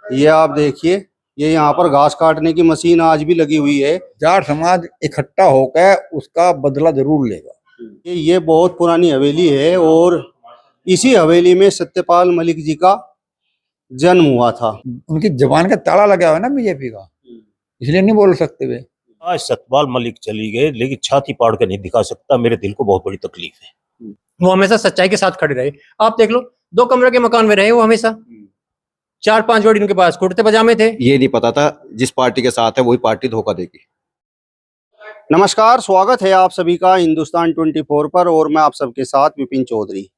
ये आप देखिए, ये यहाँ पर घास काटने की मशीन आज भी लगी हुई है। जाट समाज इकट्ठा होकर उसका बदला जरूर लेगा। ये बहुत पुरानी हवेली है और इसी हवेली में सत्यपाल मलिक जी का जन्म हुआ था। उनकी जबान का ताला लगा हुआ है ना बीजेपी का, इसलिए नहीं बोल सकते वे। आज सतपाल मलिक चली गए, लेकिन छाती पाड़ के नहीं दिखा सकता, मेरे दिल को बहुत बड़ी तकलीफ है। वो हमेशा सच्चाई के साथ खड़े रहे। आप देख लो, 2 कमरे के मकान में रहे वो हमेशा। 4-5 जोड़ी उनके पास कुर्ते पजामे थे। ये नहीं पता था जिस पार्टी के साथ है वही पार्टी धोखा देगी। नमस्कार, स्वागत है आप सभी का हिंदुस्तान 24 पर और मैं आप सबके साथ विपिन चौधरी।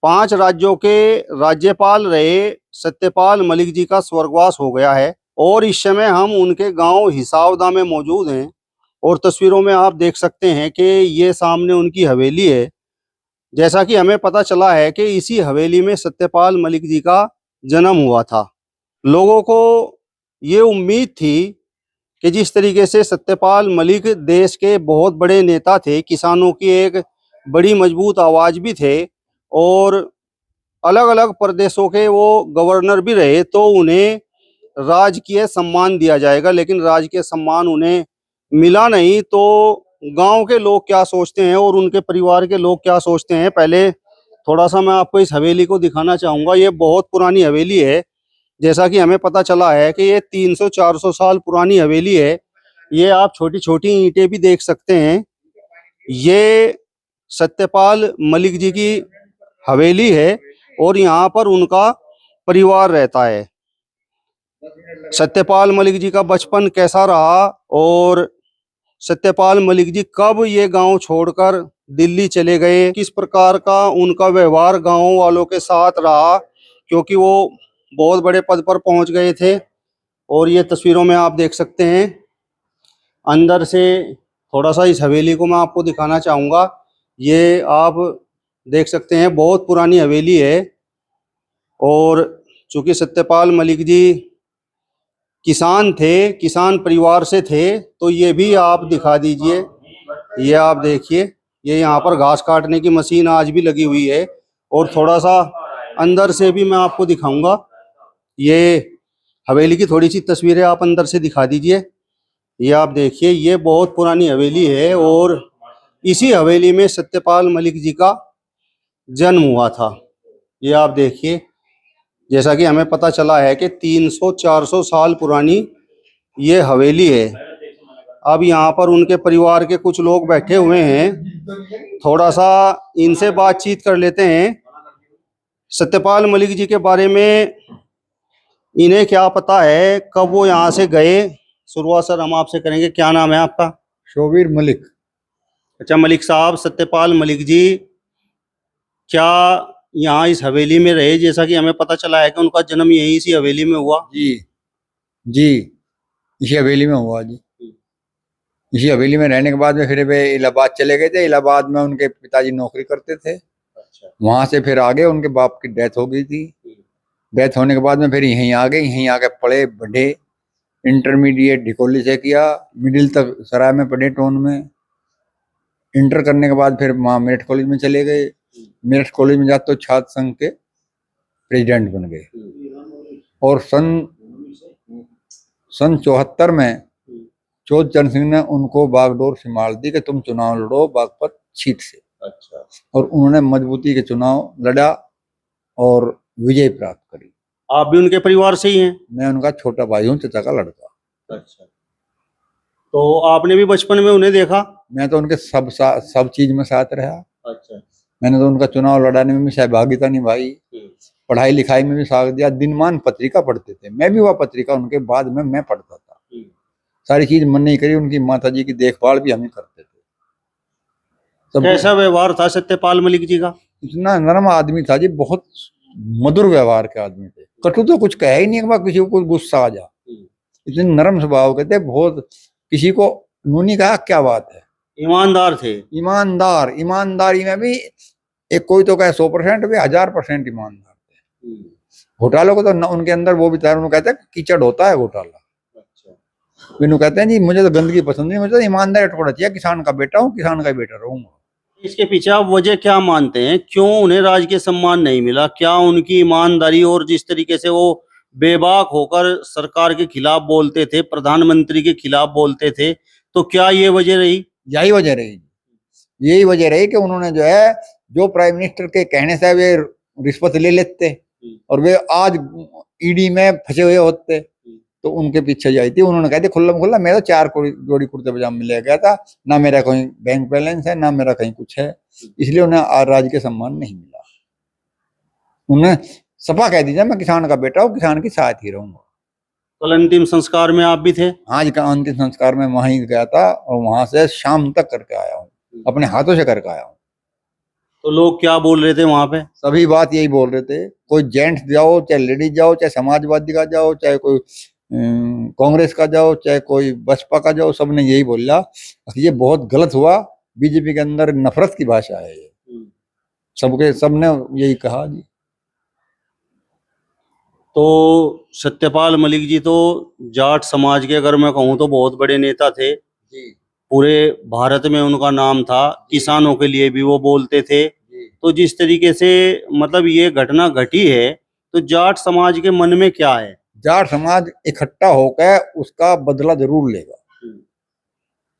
5 राज्यों के राज्यपाल रहे सत्यपाल मलिक जी का स्वर्गवास हो गया है और इस समय हम उनके गांव हिसावदा में मौजूद हैं और तस्वीरों में आप देख सकते हैं कि ये सामने उनकी हवेली है। जैसा कि हमें पता चला है कि इसी हवेली में सत्यपाल मलिक जी का जन्म हुआ था। लोगों को ये उम्मीद थी कि जिस तरीके से सत्यपाल मलिक देश के बहुत बड़े नेता थे, किसानों की एक बड़ी मजबूत आवाज़ भी थे और अलग अलग प्रदेशों के वो गवर्नर भी रहे, तो उन्हें राजकीय सम्मान दिया जाएगा, लेकिन राजकीय सम्मान उन्हें मिला नहीं। तो गांव के लोग क्या सोचते हैं और उनके परिवार के लोग क्या सोचते हैं, पहले थोड़ा सा मैं आपको इस हवेली को दिखाना चाहूँगा। ये बहुत पुरानी हवेली है। जैसा कि हमें पता चला है कि ये 300-400 साल पुरानी हवेली है। ये आप छोटी छोटी ईंटें भी देख सकते हैं। ये सत्यपाल मलिक जी की हवेली है और यहाँ पर उनका परिवार रहता है। सत्यपाल मलिक जी का बचपन कैसा रहा और सत्यपाल मलिक जी कब ये गांव छोड़कर दिल्ली चले गए, किस प्रकार का उनका व्यवहार गांव वालों के साथ रहा, क्योंकि वो बहुत बड़े पद पर पहुंच गए थे। और ये तस्वीरों में आप देख सकते हैं। अंदर से थोड़ा सा इस हवेली को मैं आपको दिखाना चाहूँगा। ये आप देख सकते हैं, बहुत पुरानी हवेली है और चूँकि सत्यपाल मलिक जी किसान थे, किसान परिवार से थे, तो ये भी आप दिखा दीजिए। ये आप देखिए, ये यहाँ पर घास काटने की मशीन आज भी लगी हुई है और थोड़ा सा अंदर से भी मैं आपको दिखाऊंगा। ये हवेली की थोड़ी सी तस्वीरें आप अंदर से दिखा दीजिए। ये आप देखिए, ये बहुत पुरानी हवेली है और इसी हवेली में सत्यपाल मलिक जी का जन्म हुआ था। ये आप देखिए, जैसा कि हमें पता चला है कि 300-400 साल पुरानी ये हवेली है। अब यहाँ पर उनके परिवार के कुछ लोग बैठे हुए हैं, थोड़ा सा इनसे बातचीत कर लेते हैं। सत्यपाल मलिक जी के बारे में इन्हें क्या पता है, कब वो यहाँ से गए? शुरुआत सर हम आपसे करेंगे। क्या नाम है आपका? शोबीर मलिक। अच्छा मलिक साहब, सत्यपाल मलिक जी क्या यहाँ इस हवेली में रहे? जैसा कि हमें पता चला है कि उनका जन्म यहीं इसी हवेली में हुआ। जी इसी हवेली में हुआ जी। इसी हवेली में रहने के बाद में फिर वे इलाहाबाद चले गए थे। इलाहाबाद में उनके पिताजी नौकरी करते थे। वहां से फिर आगे उनके बाप की डेथ हो गई थी। डेथ होने के बाद में फिर यहीं आ गए। यहीं आके पढ़े बढ़े। इंटरमीडिएट ढिकोली से किया, मिडिल तक सराय में पढ़े, टोन में। इंटर करने के बाद फिर वहाँ मेरठ कॉलेज में चले गए। मेरठ कॉलेज में जाते तो छात्र संघ के प्रेसिडेंट बन गए और सन 74 में चौध चरण सिंह ने उनको बागडोर संभाल दी कि तुम चुनाव लड़ो बागपत सीट से। अच्छा। और उन्होंने मजबूती के चुनाव लड़ा और विजय प्राप्त करी। आप भी उनके परिवार से ही हैं? मैं उनका छोटा भाई हूँ, चाचा का लड़का। अच्छा। तो आपने भी बचपन में उन्हें देखा? मैं तो उनके सब चीज में साथ रहा। अच्छा। मैंने तो उनका चुनाव लड़ाने में भी सहभागिता निभाई, पढ़ाई लिखाई में भी साथ दिया। दिनमान पत्रिका पढ़ते थे, मैं भी वह पत्रिका उनके बाद में मैं पढ़ता था। सारी चीज मन नहीं करी। उनकी माता जी की देखभाल भी हमें करते थे। कैसा व्यवहार था सत्यपाल मलिक जी का? इतना नरम आदमी था जी, बहुत मधुर व्यवहार के आदमी थे। कटु तो कुछ कहे ही नहीं कि किसी को कुछ गुस्सा आ जा। इतने नरम स्वभाव के थे, बहुत किसी को नूनी कहा क्या बात है। ईमानदार थे। ईमानदार, ईमानदारी में भी एक कोई तो कहे 100%, वे 1000% ईमानदार थे। घोटालों को तो उनके अंदर वो भी था। उन्होंने कहते हैं कीचड़ होता है घोटाला। अच्छा। कहते हैं जी मुझे तो गंदगी पसंद नहीं, मुझे तो ईमानदारी टुकड़ा चाहिए। किसान का बेटा हूँ, किसान का बेटा रहूंगा। इसके पीछे आप वजह क्या मानते हैं, क्यों उन्हें राजकीय सम्मान नहीं मिला? क्या उनकी ईमानदारी और जिस तरीके से वो बेबाक होकर सरकार के खिलाफ बोलते थे, प्रधानमंत्री के खिलाफ बोलते थे, तो क्या ये वजह रही? यही वजह रही, यही वजह रही कि उन्होंने जो है, जो प्राइम मिनिस्टर के कहने से वे रिश्वत ले लेते और वे आज ईडी में फंसे हुए होते, तो उनके पीछे जाई थी। उन्होंने कहा थी खुल्ला मेरा 4 जोड़ी कुर्ते पजामे ले गया था, ना मेरा कोई बैंक बैलेंस है, ना मेरा कहीं कुछ है, इसलिए उन्हें राज्य के सम्मान नहीं मिला। उन्हें सपा कह दीजिए मैं किसान का बेटा हूँ, किसान के साथ ही रहूंगा। कल अंतिम संस्कार में आप भी थे? आज का अंतिम संस्कार में वहीं गया था और वहां से शाम तक करके आया हूँ, अपने हाथों से करके आया हूँ। तो लोग क्या बोल रहे थे वहां पे? सभी बात यही बोल रहे थे, कोई जेंट्स जाओ, चाहे लेडीज जाओ, चाहे समाजवादी का जाओ, चाहे कोई कांग्रेस का जाओ, चाहे कोई बसपा का जाओ, सबने यही बोला कि ये बहुत गलत हुआ, बीजेपी के अंदर नफरत की भाषा है ये। सबने यही कहा जी। तो सत्यपाल मलिक जी तो जाट समाज के, अगर मैं कहूँ तो बहुत बड़े नेता थे जी। पूरे भारत में उनका नाम था, किसानों के लिए भी वो बोलते थे। तो जिस तरीके से मतलब ये घटना घटी है, तो जाट समाज के मन में क्या है? जाट समाज इकट्ठा होकर उसका बदला जरूर लेगा।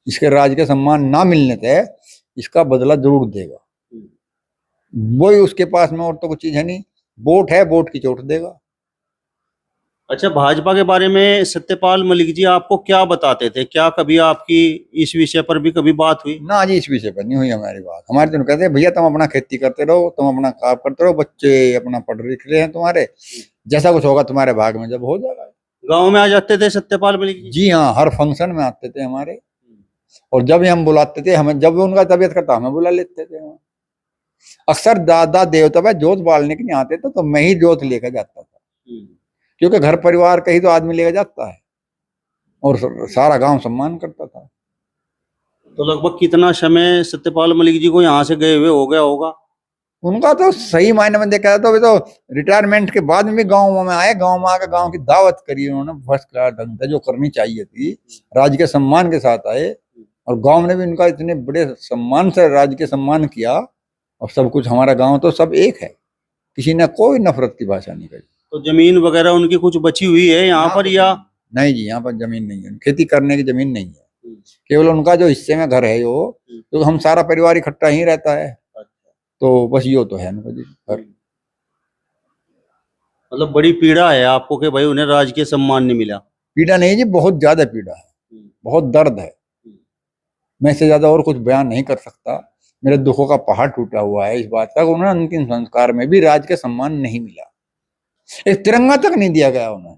इसके राज्य के सम्मान ना मिलने से इसका बदला जरूर देगा। वही उसके पास में और तो कुछ चीज है नहीं, वोट है, वोट की चोट देगा। अच्छा, भाजपा के बारे में सत्यपाल मलिक जी आपको क्या बताते थे? क्या कभी आपकी इस विषय पर भी कभी बात हुई? ना जी, इस विषय पर नहीं हुई हमारी बात। हमारे तो कहते हैं भैया तुम अपना खेती करते रहो, तुम अपना काम करते रहो, बच्चे अपना पढ़ लिख रहे हैं तुम्हारे, जैसा कुछ होगा तुम्हारे भाग में जब हो जाएगा। गांव में आ जाते थे सत्यपाल मलिक जी? जी हाँ, हर फंक्शन में आते थे हमारे, और जब भी हम बुलाते थे, हमें जब उनका तबीयत करता हमें बुला लेते थे। अक्सर दादा देवता भाई जोत बालने के नहीं आते थे, तो मैं ही जोत लेकर जाता था, क्योंकि घर परिवार का ही तो आदमी लेकर जाता है, और सारा गांव सम्मान करता था। तो लगभग कितना समय सत्यपाल मलिक जी को यहाँ से गए हुए हो गया होगा? उनका तो सही मायने में देखा जाए तो वे तो रिटायरमेंट के बाद में भी गांव में आए, गांव में आकर गांव की दावत करी उन्होंने फर्स्ट क्लास ढंग से, जो करनी चाहिए थी। राज्य के सम्मान के साथ आए, और गांव ने भी उनका इतने बड़े सम्मान से राज्य के सम्मान किया, और सब कुछ हमारा गांव तो सब एक है, किसी ने कोई नफरत की भाषा नहीं कही। तो जमीन वगैरह उनकी कुछ बची हुई है यहाँ पर या? नहीं जी, यहाँ पर जमीन नहीं है, खेती करने की जमीन नहीं है, केवल उनका जो हिस्से में घर है वो, तो हम सारा परिवार इकट्ठा ही रहता है, तो बस यो तो है उनका जी घर। मतलब बड़ी पीड़ा है आपको कि भाई उन्हें राजकीय सम्मान नहीं मिला? पीड़ा नहीं जी, बहुत ज्यादा पीड़ा है, बहुत दर्द है। मैं इससे ज्यादा और कुछ बयान नहीं कर सकता। मेरे दुखों का पहाड़ टूटा हुआ है इस बात का, उन्हें अंतिम संस्कार में भी राज के सम्मान नहीं मिला, एक तिरंगा तक नहीं दिया गया उन्हें।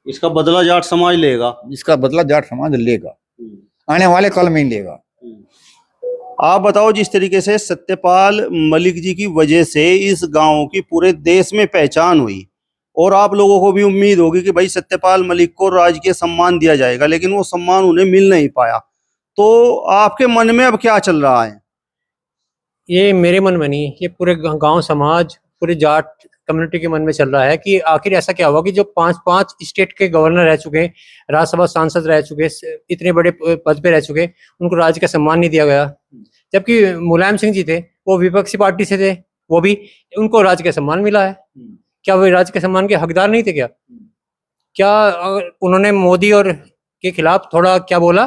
इसका बदला जाट समाज लेगा? इसका बदला जाट समाज लेगा, आने वाले कल में ही लेगा। आप बताओ, जिस तरीके से सत्यपाल मलिक जी की वजह से इस गांव की पूरे देश में पहचान हुई, और आप लोगों को भी उम्मीद होगी कि भाई सत्यपाल मलिक को राजकीय सम्मान दिया जाएगा, लेकिन वो सम्मान उन्हें मिल नहीं पाया, तो आपके मन में अब क्या चल रहा है? ये मेरे मन में नहीं, ये पूरे गांव समाज, पूरे जाट कम्युनिटी के मन में चल रहा है कि आखिर ऐसा क्या हुआ कि जो 5 स्टेट के गवर्नर रह चुके, राज्यसभा सांसद रह चुके, इतने बड़े पद पे रह चुके, उनको राज्य का सम्मान नहीं दिया गया। जबकि मुलायम सिंह जी थे, वो विपक्षी पार्टी से थे, वो भी, उनको राज्य का सम्मान मिला है। क्या वो राज्य के सम्मान के हकदार नहीं थे? क्या उन्होंने मोदी और के खिलाफ थोड़ा क्या बोला,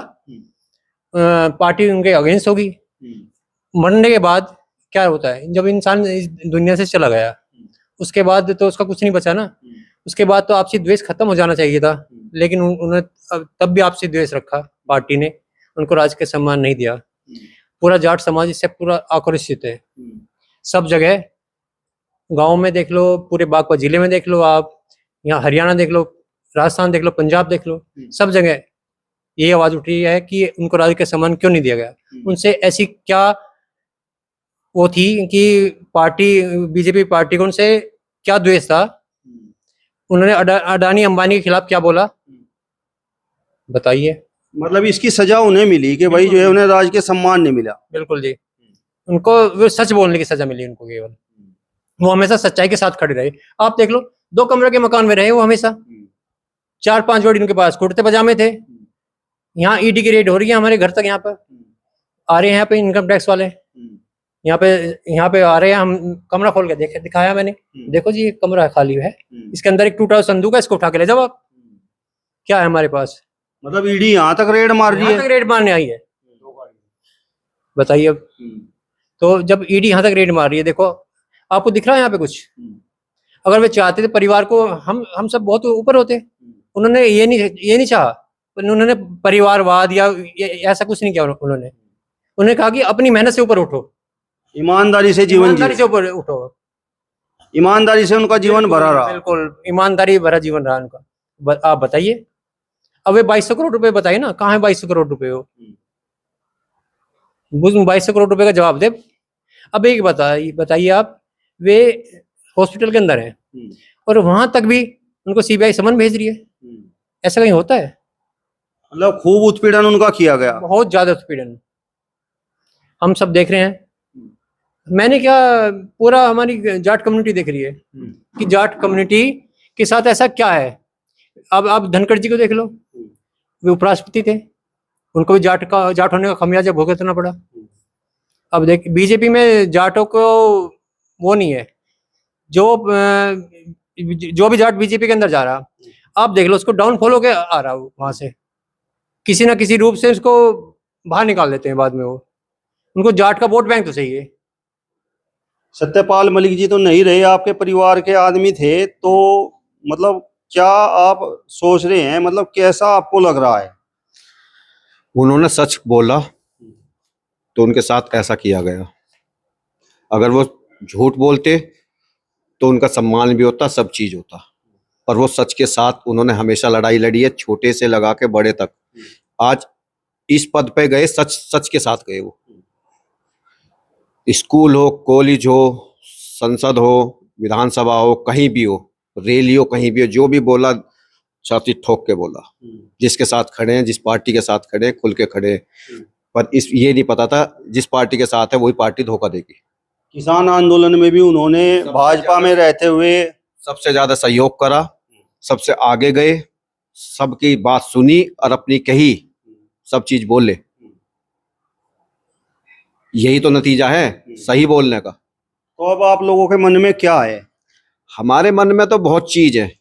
पार्टी उनके अगेंस्ट होगी? मरने के बाद क्या होता है, जब इंसान इस दुनिया से चला गया उसके बाद तो उसका कुछ नहीं बचा ना। उसके बाद तो आपसी द्वेष खत्म हो जाना चाहिए था, लेकिन उन्होंने तब भी आपसी द्वेष रखा, पार्टी ने उनको राज्य के सम्मान नहीं दिया। पूरा जाट समाज इससे पूरा आक्रोशित है, सब जगह, गांव में देख लो, पूरे बागपत जिले में देख लो, आप यहाँ हरियाणा देख लो, राजस्थान देख लो, पंजाब देख लो, सब जगह ये आवाज उठ रही है कि उनको राज्य के सम्मान क्यों नहीं दिया गया। उनसे ऐसी क्या वो थी कि पार्टी, बीजेपी पार्टी को उनसे क्या द्वेष था? उन्होंने अडानी अंबानी के खिलाफ क्या बोला, बताइए? मतलब इसकी सजा उन्हें मिली कि भाई जो है उन्हें राज के सम्मान नहीं मिला। बिल्कुल जी, उनको वो सच बोलने की सजा मिली उनको, केवल वो हमेशा सच्चाई के साथ खड़े रहे। आप देख लो, 2 कमरे के मकान में रहे वो हमेशा, 4-5 जोड़ी उनके पास कुर्ते पजामे थे। यहाँ ईडी की रेड हो रही है, हमारे घर तक यहाँ पर आ रहे हैं, यहाँ पे इनकम टैक्स वाले, यहाँ पे आ रहे हैं हम, कमरा खोल के देखे, दिखाया मैंने, देखो जी ये कमरा खाली है, इसके अंदर एक टूटा हुआ संदूक है, इसको उठा के ले जाओ आप। क्या है हमारे पास? मतलब ईडी यहाँ तक रेड मार रही यहाँ तक है। रेड मारने आई है, बताइए अब। तो जब ईडी यहाँ तक रेड मार रही है, देखो आपको दिख रहा है यहाँ पे कुछ? अगर वे चाहते थे परिवार को, हम सब बहुत ऊपर होते, उन्होंने ये नहीं चाहा, उन्होंने परिवारवाद या ऐसा कुछ नहीं किया। उन्होंने कहा कि अपनी मेहनत से ऊपर उठो, ईमानदारी से जीवन ईमानदारी जी, से ऊपर उठो। ईमानदारी से उनका जीवन भरा रहा। बिल्कुल ईमानदारी भरा जीवन रहा उनका। आप बताइए, अब वे 2200 करोड़ रुपए बताइए ना, कहाँ है 2200 करोड़ रुपए? वो 2200 करोड़ रुपए का जवाब दे। अब एक बताइए आप, वे हॉस्पिटल के अंदर हैं और वहां तक भी उनको सीबीआई समन भेज रही है। ऐसा कहीं होता है? मतलब खूब उत्पीड़न उनका किया गया। बहुत ज्यादा उत्पीड़न हम सब देख रहे हैं। मैंने क्या, पूरा हमारी जाट कम्युनिटी देख रही है कि जाट कम्युनिटी के साथ ऐसा क्या है। अब आप धनखड़ जी को देख लो, वे उपराष्ट्रपति थे, उनको भी जाट होने का खमियाजा भुगतना पड़ा। अब देख, बीजेपी में जाटों को वो नहीं है, जो भी जाट बीजेपी के अंदर जा रहा, आप देख लो उसको डाउनफॉल होके आ रहा वहां से, किसी ना किसी रूप से उसको बाहर निकाल देते हैं बाद में। वो उनको जाट का वोट बैंक तो चाहिए। सत्यपाल मलिक जी तो नहीं रहे, आपके परिवार के आदमी थे, तो मतलब क्या आप सोच रहे हैं, मतलब कैसा आपको लग रहा है? उन्होंने सच बोला तो उनके साथ ऐसा किया गया। अगर वो झूठ बोलते तो उनका सम्मान भी होता, सब चीज होता, पर वो सच के साथ उन्होंने हमेशा लड़ाई लड़ी है, छोटे से लगा के बड़े तक। आज इस पद पे गए, सच के साथ गए। वो स्कूल हो, कॉलेज हो, संसद हो, विधानसभा हो, कहीं भी हो, रैली हो, कहीं भी हो, जो भी बोला छाती ठोक के बोला। जिसके साथ खड़े हैं, जिस पार्टी के साथ खड़े हैं, खुल के खड़े हैं। पर ये नहीं पता था जिस पार्टी के साथ है वही पार्टी धोखा देगी। किसान आंदोलन में भी उन्होंने भाजपा में रहते हुए सबसे ज्यादा सहयोग करा, सबसे आगे गए, सबकी बात सुनी और अपनी कही, सब चीज बोले। यही तो नतीजा है सही बोलने का। तो अब आप लोगों के मन में क्या है? हमारे मन में तो बहुत चीज है,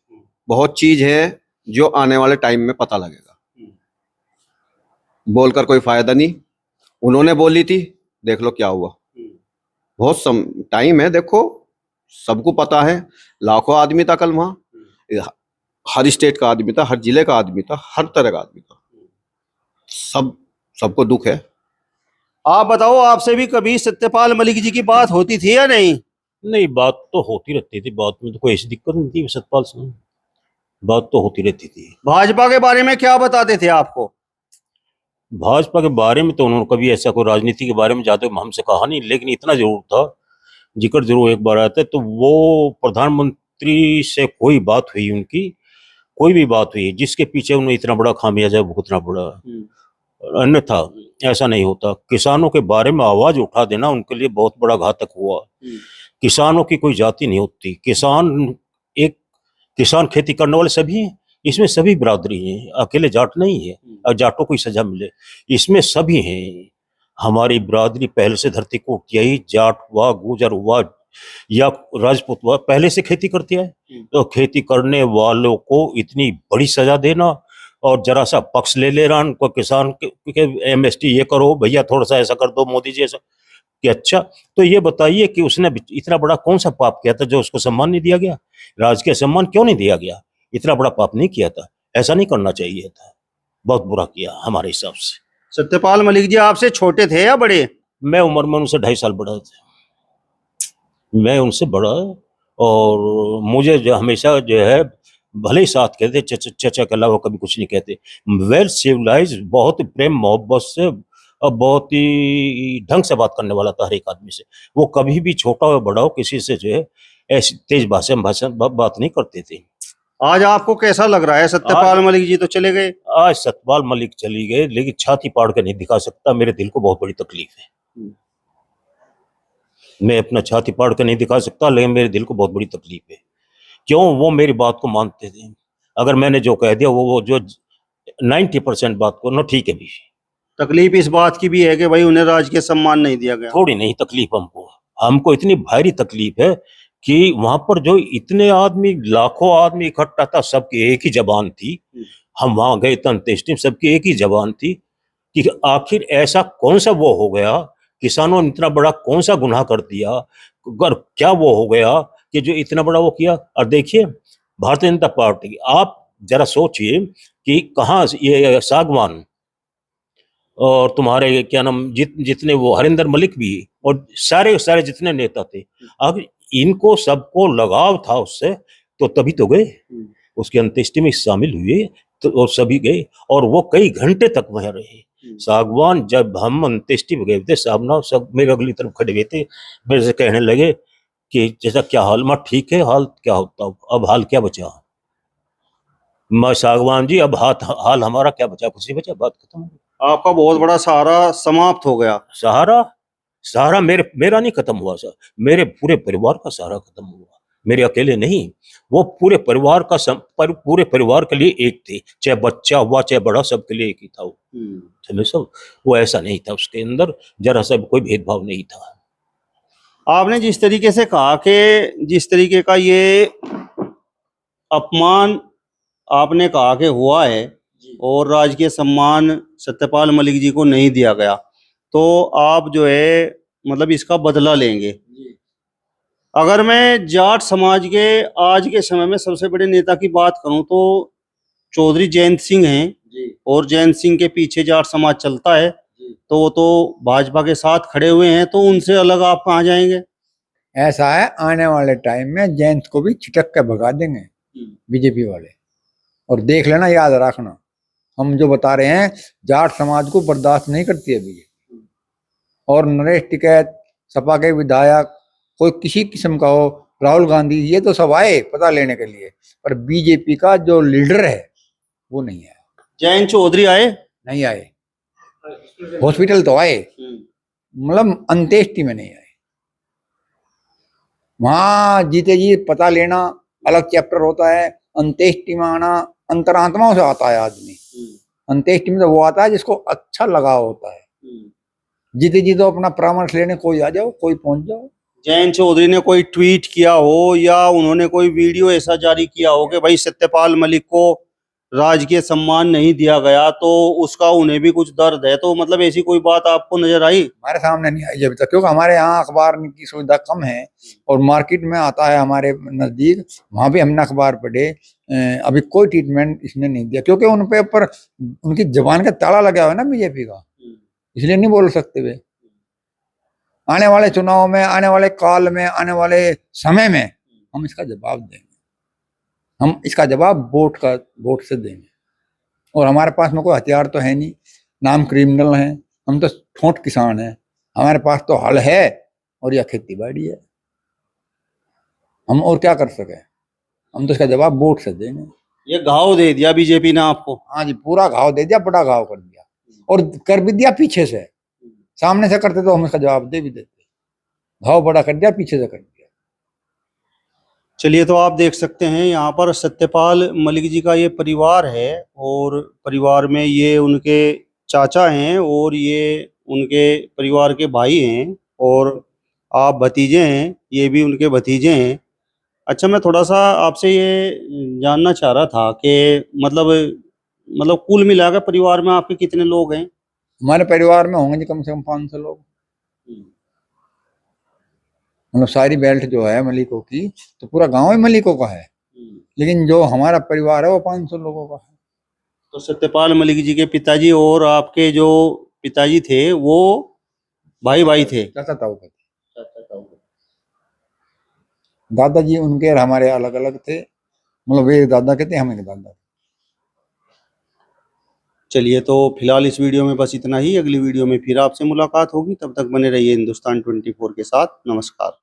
बहुत चीज है जो आने वाले टाइम में पता लगेगा। बोलकर कोई फायदा नहीं, उन्होंने बोली थी, देख लो क्या हुआ। बहुत टाइम है, देखो सबको पता है, लाखों आदमी था कल वहां, हर स्टेट का आदमी था, हर जिले का आदमी था, हर तरह का आदमी था। सबको दुख है। आप बताओ, आपसे भी कभी सत्यपाल मलिक जी की बात होती थी या नहीं? नहीं, बात तो होती रहती थी, बात में तो कोई ऐसी दिक्कत नहीं थी सतपाल से, बात तो होती रहती थी। भाजपा के बारे में क्या बताते थे आपको? भाजपा के बारे में तो उन्होंने कभी ऐसा कोई राजनीति के बारे में ज्यादा हमसे कहा नहीं, लेकिन इतना जरूर था, जिक्र जरूर एक बार आया था, तो वो प्रधानमंत्री से कोई बात हुई उनकी, कोई भी बात हुई जिसके पीछे उन्हें इतना बड़ा खामियाजा भुगतना पड़ा, अन्यथा ऐसा नहीं होता। किसानों के बारे में आवाज उठा देना उनके लिए बहुत बड़ा घातक हुआ। किसानों की कोई जाति नहीं होती, किसान खेती करने वाले सभी हैं, इसमें सभी बिरादरी हैं, अकेले जाट नहीं है। और जाटों को सजा मिले, इसमें सभी हैं। हमारी बिरादरी पहले से धरती को यही जाट हुआ, गुजर हुआ या राजपूत हुआ, पहले से खेती करती है। तो खेती करने वालों को इतनी बड़ी सजा देना और जरा सा पक्ष ले रहा उनको, किसान के एमएसटी ये करो भैया, थोड़ा सा ऐसा कर दो मोदी जी ऐसा कि अच्छा। तो ये बताइए कि उसने इतना बड़ा कौन सा पाप किया था जो उसको सम्मान नहीं दिया गया? राजकीय सम्मान क्यों नहीं दिया गया? इतना बड़ा पाप नहीं किया था, ऐसा नहीं करना चाहिए था, बहुत बुरा किया हमारे हिसाब से। सत्यपाल मलिक जी आपसे छोटे थे या बड़े? मैं उम्र में उनसे 2.5 साल बड़ा था, मैं उनसे बड़ा, और मुझे जो हमेशा जो है भले ही साथ कहते, चचा के अलावा कभी कुछ नहीं कहते। वेल सिविलाइज, बहुत प्रेम मोहब्बत से और बहुत ही ढंग से बात करने वाला था हर एक आदमी से। वो कभी भी छोटा हो बड़ा हो किसी से जो है ऐसी तेज भाषा बात नहीं करते थे। आज आपको कैसा लग रहा है? सत्यपाल मलिक जी तो चले गए। आज सतपाल मलिक चली गए, लेकिन छाती पाड़ के नहीं दिखा सकता, मेरे दिल को बहुत बड़ी तकलीफ है। मैं अपना छाती पाड़ के नहीं दिखा सकता, लेकिन मेरे दिल को बहुत बड़ी तकलीफ है। क्यों? वो मेरी बात को मानते थे। अगर मैंने जो कह दिया वो जो 90% बात को ना ठीक है भी, तकलीफ इस बात की भी है कि भाई उन्हें राजकीय सम्मान नहीं दिया गया। थोड़ी नहीं तकलीफ हमको, हमको इतनी भारी तकलीफ है कि वहां पर जो इतने आदमी, लाखों आदमी इकट्ठा था, सबकी एक ही जबान थी। हम वहां गए तो अंत्येष्टि, सबकी एक ही जबान थी कि आखिर ऐसा कौन सा वो हो गया, किसानों ने इतना बड़ा कौन सा गुनाह कर दिया, अगर क्या वो हो गया कि जो इतना बड़ा वो किया। और देखिए भारतीय जनता पार्टी, आप जरा सोचिए कि कहाँ ये सागवान और तुम्हारे क्या नाम जितने वो हरिंदर मलिक भी और सारे सारे जितने नेता थे, अब इनको सबको लगाव था उससे, तो तभी तो गए उसकी अंत्येष्टि में शामिल हुए, तो और सभी गए और वो कई घंटे तक वहां रहे। सागवान, जब हम अंत्येष्टि में गए थे, सामना सब मेरे अगली तरफ खड़े हुए थे, मेरे से कहने लगे कि जैसा क्या हाल, मैं ठीक है, हाल क्या होता, अब हाल क्या बचा। मैं सागवान जी, अब हाल हमारा क्या बचा, कुछ नहीं बचा, बात खत्म हो गई। आपका बहुत बड़ा सहारा समाप्त हो गया। सहारा मेरा नहीं खत्म हुआ सर, मेरे पूरे परिवार का सहारा खत्म हुआ, मेरे अकेले नहीं, वो पूरे परिवार का पूरे परिवार के लिए एक थे, चाहे बच्चा हुआ चाहे बड़ा, सबके लिए एक ही था वो। समझे सब, वो ऐसा नहीं था, उसके अंदर जरा सा कोई भेदभाव नहीं था। आपने जिस तरीके से कहा कि जिस तरीके का ये अपमान आपने कहा कि हुआ है और राजकीय सम्मान सत्यपाल मलिक जी को नहीं दिया गया, तो आप जो है मतलब इसका बदला लेंगे। अगर मैं जाट समाज के आज के समय में सबसे बड़े नेता की बात करूं तो चौधरी जयंत सिंह हैं, और जयंत सिंह के पीछे जाट समाज चलता है, तो वो तो भाजपा के साथ खड़े हुए हैं, तो उनसे अलग आप कहाँ जाएंगे? ऐसा है, आने वाले टाइम में जयंत को भी छिटक के भगा देंगे बीजेपी वाले, और देख लेना, याद रखना, हम जो बता रहे हैं जाट समाज को बर्दाश्त नहीं करती है बीजेपी। और नरेश टिकैत, सपा के विधायक, कोई किसी किस्म का हो, राहुल गांधी, ये तो सब आए पता लेने के लिए, पर बीजेपी का जो लीडर है वो नहीं आया। जयंत चौधरी आए? नहीं आए, हॉस्पिटल तो आए, मतलब अंत्येष्टि में नहीं आए। वहां जीते जी पता लेना अलग चैप्टर होता है, अंत्येष्टि में आना अंतरात्माओं से आता है आदमी। अंत्येष्टि में तो वो आता है जिसको अच्छा लगा होता है। जीते जी तो अपना परामर्श लेने कोई आ जाओ, कोई पहुंच जाओ। जयंत चौधरी ने कोई ट्वीट किया हो या उन्होंने कोई वीडियो ऐसा जारी किया हो कि भाई सत्यपाल मलिक को राजकीय सम्मान नहीं दिया गया, तो उसका उन्हें भी कुछ दर्द है, तो मतलब ऐसी कोई बात आपको नजर आई? हमारे सामने नहीं आई अभी तक, क्योंकि हमारे यहाँ अखबार की सुविधा कम है और मार्केट में आता है हमारे नजदीक, वहां भी हमने अखबार पढ़े, अभी कोई ट्रीटमेंट इसने नहीं दिया, क्योंकि उन पे ऊपर उनकी जबान का ताला लगा हुआ है ना बीजेपी का, इसलिए नहीं बोल सकते वे। आने वाले चुनाव में, आने वाले काल में, आने वाले समय में हम इसका जवाब देंगे, हम इसका जवाब वोट से देंगे। और हमारे पास में कोई हथियार तो है नहीं, नाम क्रिमिनल हैं, हम तो ठोंठ किसान हैं, हमारे पास तो हल है और यह खेती बाड़ी है, हम और क्या कर सके, हम तो इसका जवाब वोट से देंगे। ये घाव दे दिया बीजेपी ने आपको? हाँ जी, पूरा घाव दे दिया, बड़ा घाव कर दिया, और कर भी दिया पीछे से। सामने से करते तो हम इसका जवाब दे भी देते, घाव बड़ा कर दिया, पीछे से कर दिया। चलिए, तो आप देख सकते हैं यहाँ पर सत्यपाल मलिक जी का ये परिवार है, और परिवार में ये उनके चाचा हैं और ये उनके परिवार के भाई हैं, और आप भतीजे हैं, ये भी उनके भतीजे हैं। अच्छा, मैं थोड़ा सा आपसे ये जानना चाह रहा था कि मतलब कुल मिलाकर परिवार में आपके कितने लोग हैं? हमारे परिवार में होंगे जी कम से कम 500 लोग, मतलब सारी बेल्ट जो है मलिकों की, तो पूरा गांव ही मलिकों का है, लेकिन जो हमारा परिवार है वो 500 लोगों का है। तो सत्यपाल मलिक जी के पिताजी और आपके जो पिताजी थे वो भाई भाई थे? चाचा ताऊ का थे, दादाजी उनके और हमारे अलग अलग थे, मतलब वे दादा के थे, हम एक दादा। चलिए, तो फिलहाल इस वीडियो में बस इतना ही। अगली वीडियो में फिर आपसे मुलाकात होगी, तब तक बने रहिए हिंदुस्तान 24 के साथ। नमस्कार।